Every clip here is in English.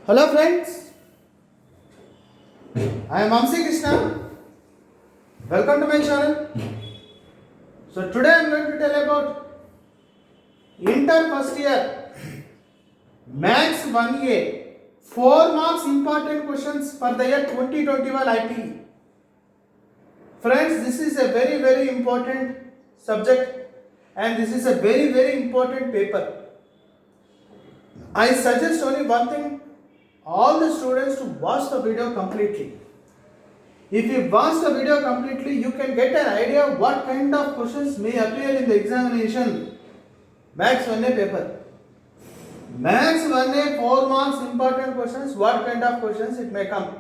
Hello friends, I am Amsi Krishna. Welcome to my channel. So today I am going to tell about Inter first year Max 1A 4 marks important questions for the year 2021 IPE. Friends, this is a very important subject and this is a very important paper. I suggest only one thing, all the students to watch the video completely. If you watch the video completely, you can get an idea what kind of questions may appear in the examination. Max 1A paper. Max 1A 4 marks important questions, what kind of questions it may come.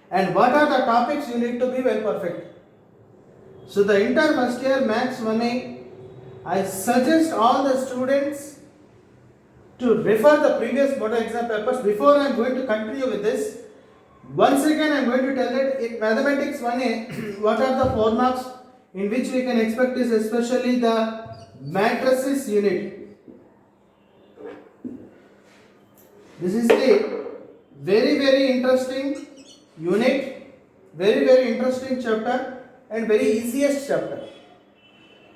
And what are the topics you need to be well perfect. So the Inter first year Max 1A, I suggest all the students to refer the previous board exam papers. Before I am going to continue with this, once again I am going to tell that in mathematics 1A, what are the 4 marks in which we can expect is especially the matrices unit. This is the very interesting unit, very interesting chapter and very easiest chapter.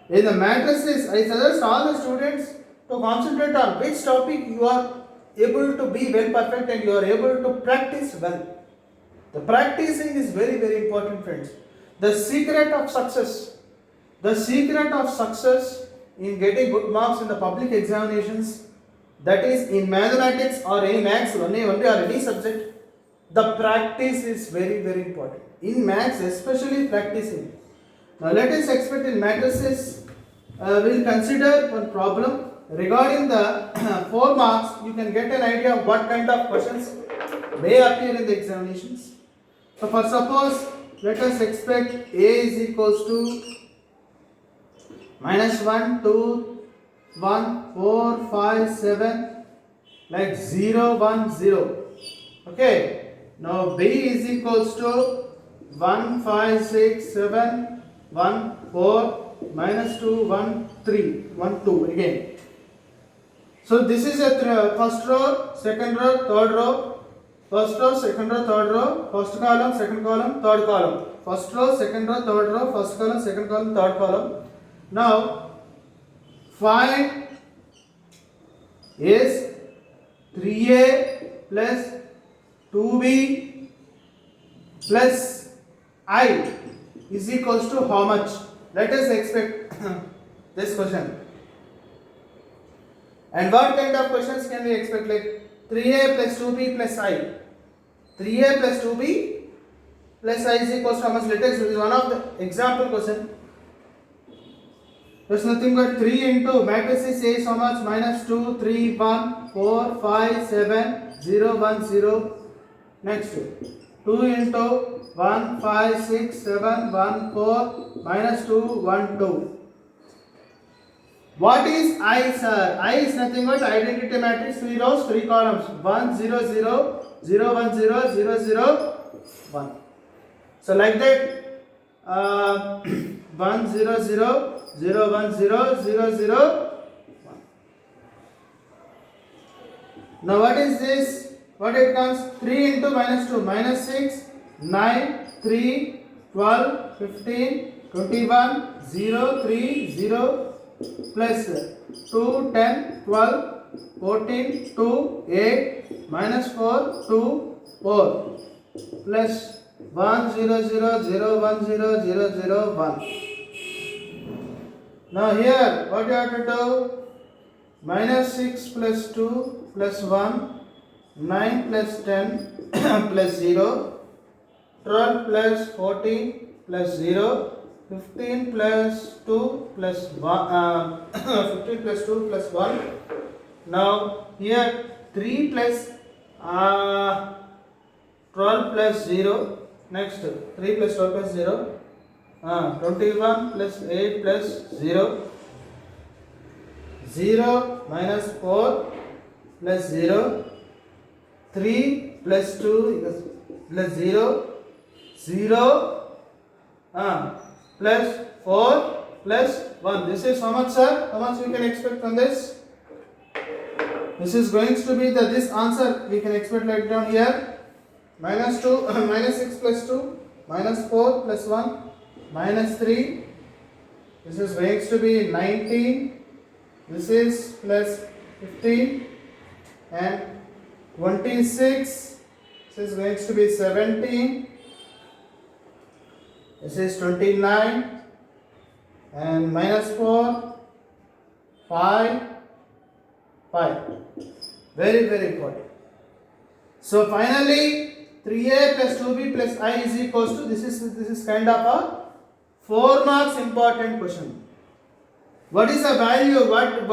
In the matrices, I suggest all the students to concentrate on which topic you are able to be well perfect and you are able to practice well. The practicing is very important, friends. The secret of success in getting good marks in the public examinations, that is in mathematics or any maths, only or any subject, the practice is very important. In maths, especially practicing. Now let us expect in matrices, we will consider one problem. Regarding the 4 marks, you can get an idea of what kind of questions may appear in the examinations. So for suppose, let us expect A is equals to minus 1, 2, 1, 4, 5, 7, like 0, 1, 0. Okay. Now B is equals to 1, 5, 6, 7, 1, 4, minus 2, 1, 3, 1, 2 again. So this is a first row, second row, third row, first row, second row, third row, first column, second column, third column. First row, second row, third row, first column, second column, third column. Now find is 3A plus 2B plus I is equals to how much? Let us expect this question. And what kind of questions can we expect, like 3A plus 2B plus I? 3A plus 2B plus I is equals to how much? Let us use one of the example question. There is nothing but 3 into matrices A is how much? Minus 2, 3, 1, 4, 5, 7, 0, 1, 0. Next 2 into 1, 5, 6, 7, 1, 4, minus 2, 1, 2. What is I, sir? I is nothing but identity matrix, 3 rows, 3 columns. 1, 0, 0, 0, 1, 0, 0, 0, 1. So like that, 1, 0, 0, 0, 1, 0, 0, 0, 1. Now what is this? What it comes? 3 into minus 2, minus 6, 9, 3, 12, 15, 21, 0, 3, 0, plus 2, 10, 12, 14, 2, 8, minus 4, 2, 4, plus 1, 0, 0, 0, 1, 0, 0, 0, 1. Now here, what you have to do? Minus 6 plus 2 plus 1, 9 plus 10 plus 0, 12 plus 14 plus 0, 15 plus 2 plus 1, 15 plus 2 plus 1. Now here 3 plus 12 plus 0. Next 3 plus 12 plus 0. 21 plus 8 plus 0. 0 minus 4 plus 0. 3 plus 2 plus 0. 0 plus 4 plus 1. This is how much, sir? How much we can expect from this? This is going to be this answer we can expect like down here. Minus 2, minus 6 plus 2, minus 4 plus 1, minus 3. This is going to be 19. This is plus 15 and 26. This is going to be 17. This is 29 and minus 4, 5, 5. Very, very important. So finally, 3a plus 2b plus I is equals to, this is kind of a 4 marks important question. What is the value? What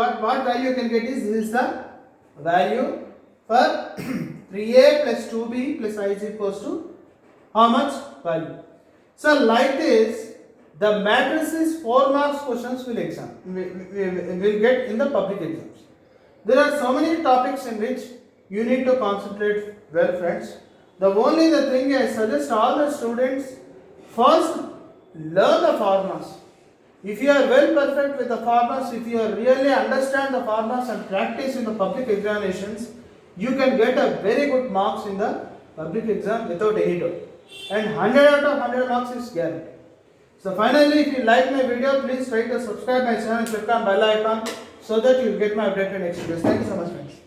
value you can get is, this is the value for 3a plus 2b plus I is equals to how much value? So like this, the matrices 4 marks questions will get in the public exams. There are so many topics in which you need to concentrate well, friends. The thing I suggest all the students, first learn the formulas. If you are well perfect with the formulas, if you really understand the formulas and practice in the public examinations, you can get a very good marks in the public exam without any doubt. And 100 out of 100 marks is guaranteed. So finally, if you like my video, please try to subscribe my channel, click on bell icon so that you get my updated next videos. Thank you so much, friends.